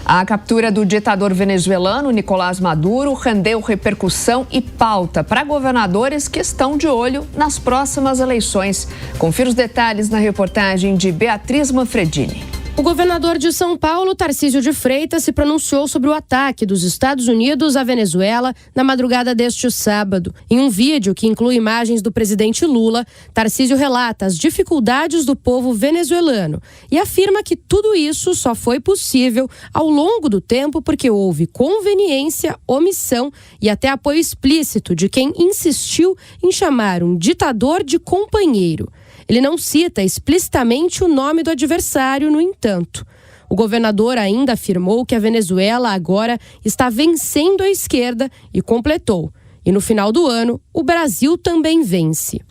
A captura do ditador venezuelano Nicolás Maduro rendeu repercussão e pauta para governadores que estão de olho nas próximas eleições. Confira os detalhes na reportagem de Beatriz Manfredini. O governador de São Paulo, Tarcísio de Freitas, se pronunciou sobre o ataque dos Estados Unidos à Venezuela na madrugada deste sábado. Em um vídeo que inclui imagens do presidente Lula, Tarcísio relata as dificuldades do povo venezuelano e afirma que tudo isso só foi possível ao longo do tempo porque houve conveniência, omissão e até apoio explícito de quem insistiu em chamar um ditador de companheiro. Ele não cita explicitamente o nome do adversário, no entanto. O governador ainda afirmou que a Venezuela agora está vencendo a esquerda e completou. E no final do ano, o Brasil também vence.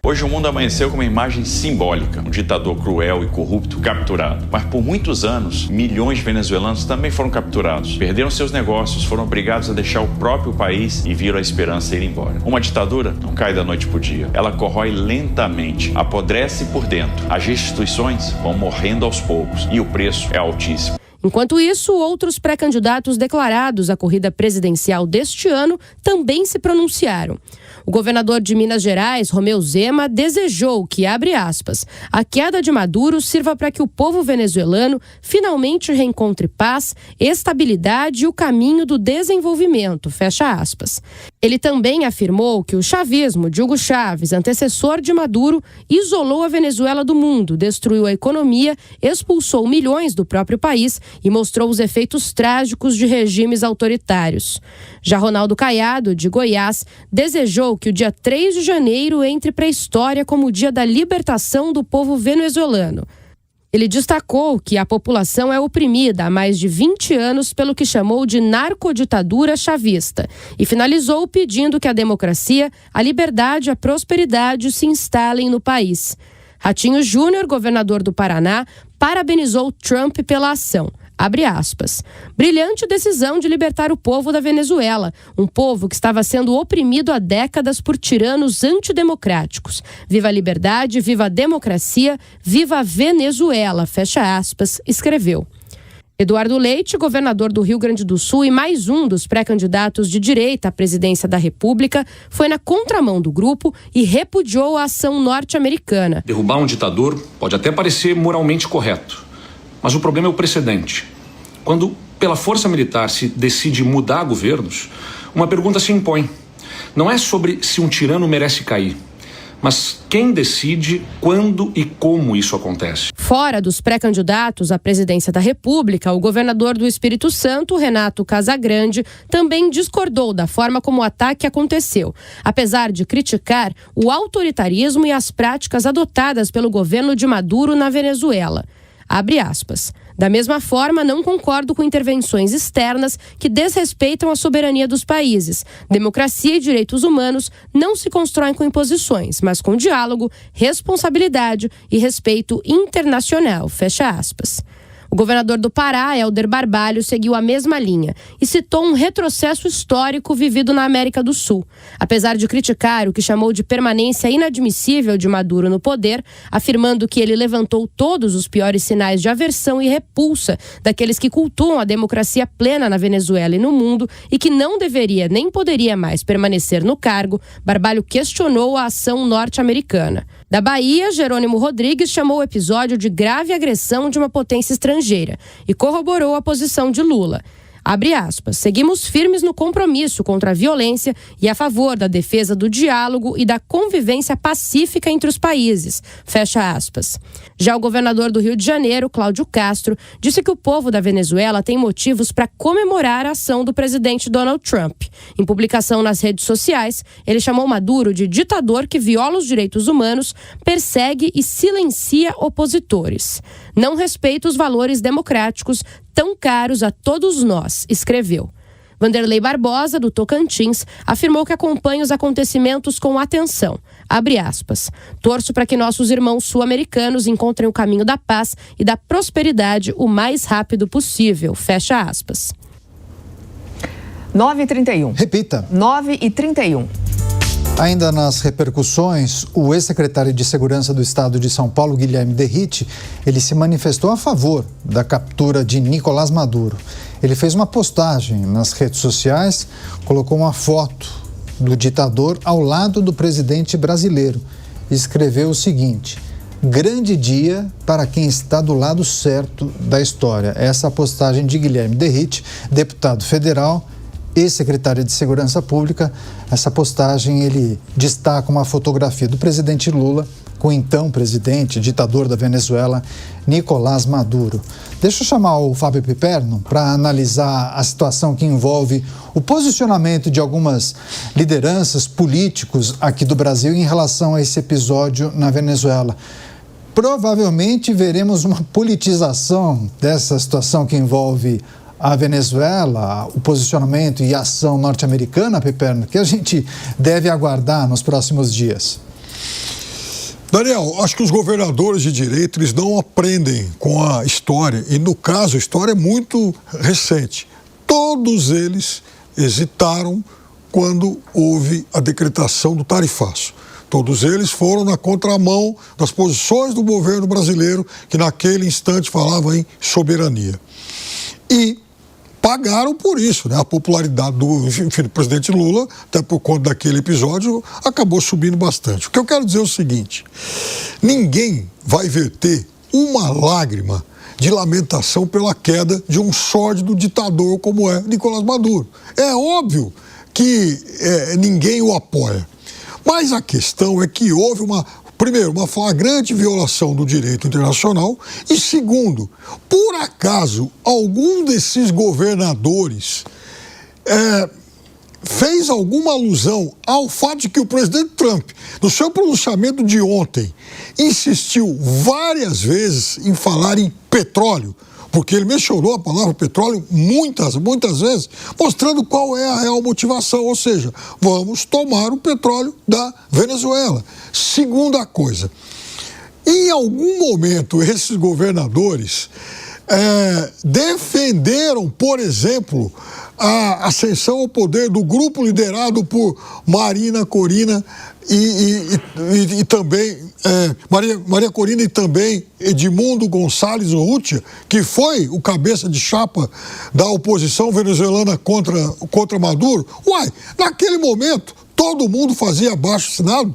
Hoje o mundo amanheceu com uma imagem simbólica, um ditador cruel e corrupto capturado. Mas por muitos anos, milhões de venezuelanos também foram capturados. Perderam seus negócios, foram obrigados a deixar o próprio país e viram a esperança ir embora. Uma ditadura não cai da noite para o dia. Ela corrói lentamente, apodrece por dentro. As instituições vão morrendo aos poucos e o preço é altíssimo. Enquanto isso, outros pré-candidatos declarados à corrida presidencial deste ano também se pronunciaram. O governador de Minas Gerais, Romeu Zema, desejou que, abre aspas, a queda de Maduro sirva para que o povo venezuelano finalmente reencontre paz, estabilidade e o caminho do desenvolvimento, fecha aspas. Ele também afirmou que o chavismo de Hugo Chávez, antecessor de Maduro, isolou a Venezuela do mundo, destruiu a economia, expulsou milhões do próprio país e mostrou os efeitos trágicos de regimes autoritários. Já Ronaldo Caiado, de Goiás, desejou que o dia 3 de janeiro entre para a história como o dia da libertação do povo venezuelano. Ele destacou que a população é oprimida há mais de 20 anos pelo que chamou de narcoditadura chavista e finalizou pedindo que a democracia, a liberdade e a prosperidade se instalem no país. Ratinho Júnior, governador do Paraná, parabenizou Trump pela ação. Abre aspas. Brilhante decisão de libertar o povo da Venezuela, um povo que estava sendo oprimido há décadas por tiranos antidemocráticos. Viva a liberdade, viva a democracia, viva a Venezuela, fecha aspas, escreveu. Eduardo Leite, governador do Rio Grande do Sul e mais um dos pré-candidatos de direita à presidência da República, foi na contramão do grupo e repudiou a ação norte-americana. Derrubar um ditador pode até parecer moralmente correto, mas o problema é o precedente. Quando, pela força militar, se decide mudar governos, uma pergunta se impõe. Não é sobre se um tirano merece cair, mas quem decide quando e como isso acontece. Fora dos pré-candidatos à presidência da República, o governador do Espírito Santo, Renato Casagrande, também discordou da forma como o ataque aconteceu, apesar de criticar o autoritarismo e as práticas adotadas pelo governo de Maduro na Venezuela. Abre aspas. Da mesma forma, não concordo com intervenções externas que desrespeitam a soberania dos países. Democracia e direitos humanos não se constroem com imposições, mas com diálogo, responsabilidade e respeito internacional. Fecha aspas. O governador do Pará, Helder Barbalho, seguiu a mesma linha e citou um retrocesso histórico vivido na América do Sul. Apesar de criticar o que chamou de permanência inadmissível de Maduro no poder, afirmando que ele levantou todos os piores sinais de aversão e repulsa daqueles que cultuam a democracia plena na Venezuela e no mundo e que não deveria nem poderia mais permanecer no cargo, Barbalho questionou a ação norte-americana. Da Bahia, Jerônimo Rodrigues chamou o episódio de grave agressão de uma potência estrangeira e corroborou a posição de Lula. Abre aspas, seguimos firmes no compromisso contra a violência e a favor da defesa do diálogo e da convivência pacífica entre os países, fecha aspas. Já o governador do Rio de Janeiro, Cláudio Castro, disse que o povo da Venezuela tem motivos para comemorar a ação do presidente Donald Trump. Em publicação nas redes sociais, ele chamou Maduro de ditador que viola os direitos humanos, persegue e silencia opositores. Não respeita os valores democráticos tão caros a todos nós, escreveu. Vanderlei Barbosa, do Tocantins, afirmou que acompanha os acontecimentos com atenção. Abre aspas. Torço para que nossos irmãos sul-americanos encontrem o caminho da paz e da prosperidade o mais rápido possível. Fecha aspas. 9h31. Repita. 9h31. Ainda nas repercussões, o ex-secretário de Segurança do Estado de São Paulo, Guilherme Derrite, ele se manifestou a favor da captura de Nicolás Maduro. Ele fez uma postagem nas redes sociais, colocou uma foto do ditador ao lado do presidente brasileiro e escreveu o seguinte: grande dia para quem está do lado certo da história. Essa postagem de Guilherme Derrite, deputado federal, ex-secretário de Segurança Pública. Essa postagem ele destaca uma fotografia do presidente Lula com o então presidente, ditador da Venezuela, Nicolás Maduro. Deixa eu chamar o Fábio Piperno para analisar a situação que envolve o posicionamento de algumas lideranças políticos aqui do Brasil em relação a esse episódio na Venezuela. Provavelmente veremos uma politização dessa situação que envolve a Venezuela, o posicionamento e a ação norte-americana, Piperno, que a gente deve aguardar nos próximos dias. Daniel, acho que os governadores de direita, eles não aprendem com a história, e no caso a história é muito recente. Todos eles hesitaram quando houve a decretação do tarifaço. Todos eles foram na contramão das posições do governo brasileiro, que naquele instante falava em soberania. E pagaram por isso, né? A popularidade do presidente Lula, até por conta daquele episódio, acabou subindo bastante. O que eu quero dizer é o seguinte: ninguém vai verter uma lágrima de lamentação pela queda de um sórdido ditador como é Nicolás Maduro. É óbvio que ninguém o apoia. Mas a questão é que houve primeiro, uma flagrante violação do direito internacional e, segundo, por acaso, algum desses governadores fez alguma alusão ao fato de que o presidente Trump, no seu pronunciamento de ontem, insistiu várias vezes em falar em petróleo, porque ele mencionou a palavra petróleo muitas vezes, mostrando qual é a real motivação, ou seja, vamos tomar o petróleo da Venezuela. Segunda coisa, em algum momento esses governadores defenderam, por exemplo, a ascensão ao poder do grupo liderado por Maria Corina e também Maria Corina e também Edmundo Gonçalves Urrutia, que foi o cabeça de chapa da oposição venezuelana contra Maduro. Naquele momento, todo mundo fazia abaixo-assinado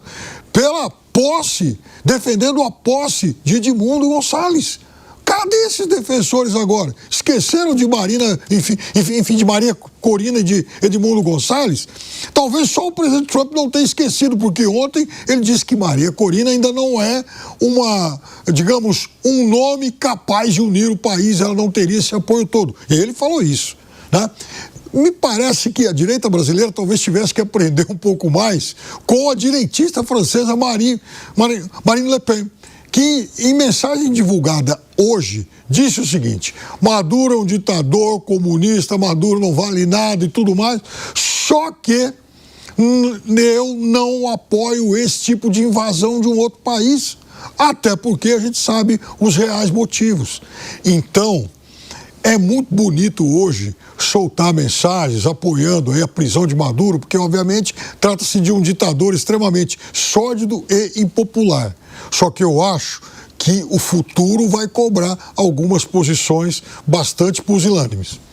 pela posse, defendendo a posse de Edmundo Gonçalves. Cadê esses defensores agora? Esqueceram de de Maria Corina e de Edmundo Gonçalves? Talvez só o presidente Trump não tenha esquecido, porque ontem ele disse que Maria Corina ainda não é um nome capaz de unir o país, ela não teria esse apoio todo. E ele falou isso, né? Me parece que a direita brasileira talvez tivesse que aprender um pouco mais com a direitista francesa Marine Le Pen, que em mensagem divulgada hoje disse o seguinte: Maduro é um ditador comunista, Maduro não vale nada e tudo mais, só que eu não apoio esse tipo de invasão de um outro país, até porque a gente sabe os reais motivos. Então, é muito bonito hoje soltar mensagens apoiando a prisão de Maduro, porque obviamente trata-se de um ditador extremamente sórdido e impopular. Só que eu acho que o futuro vai cobrar algumas posições bastante pusilânimes.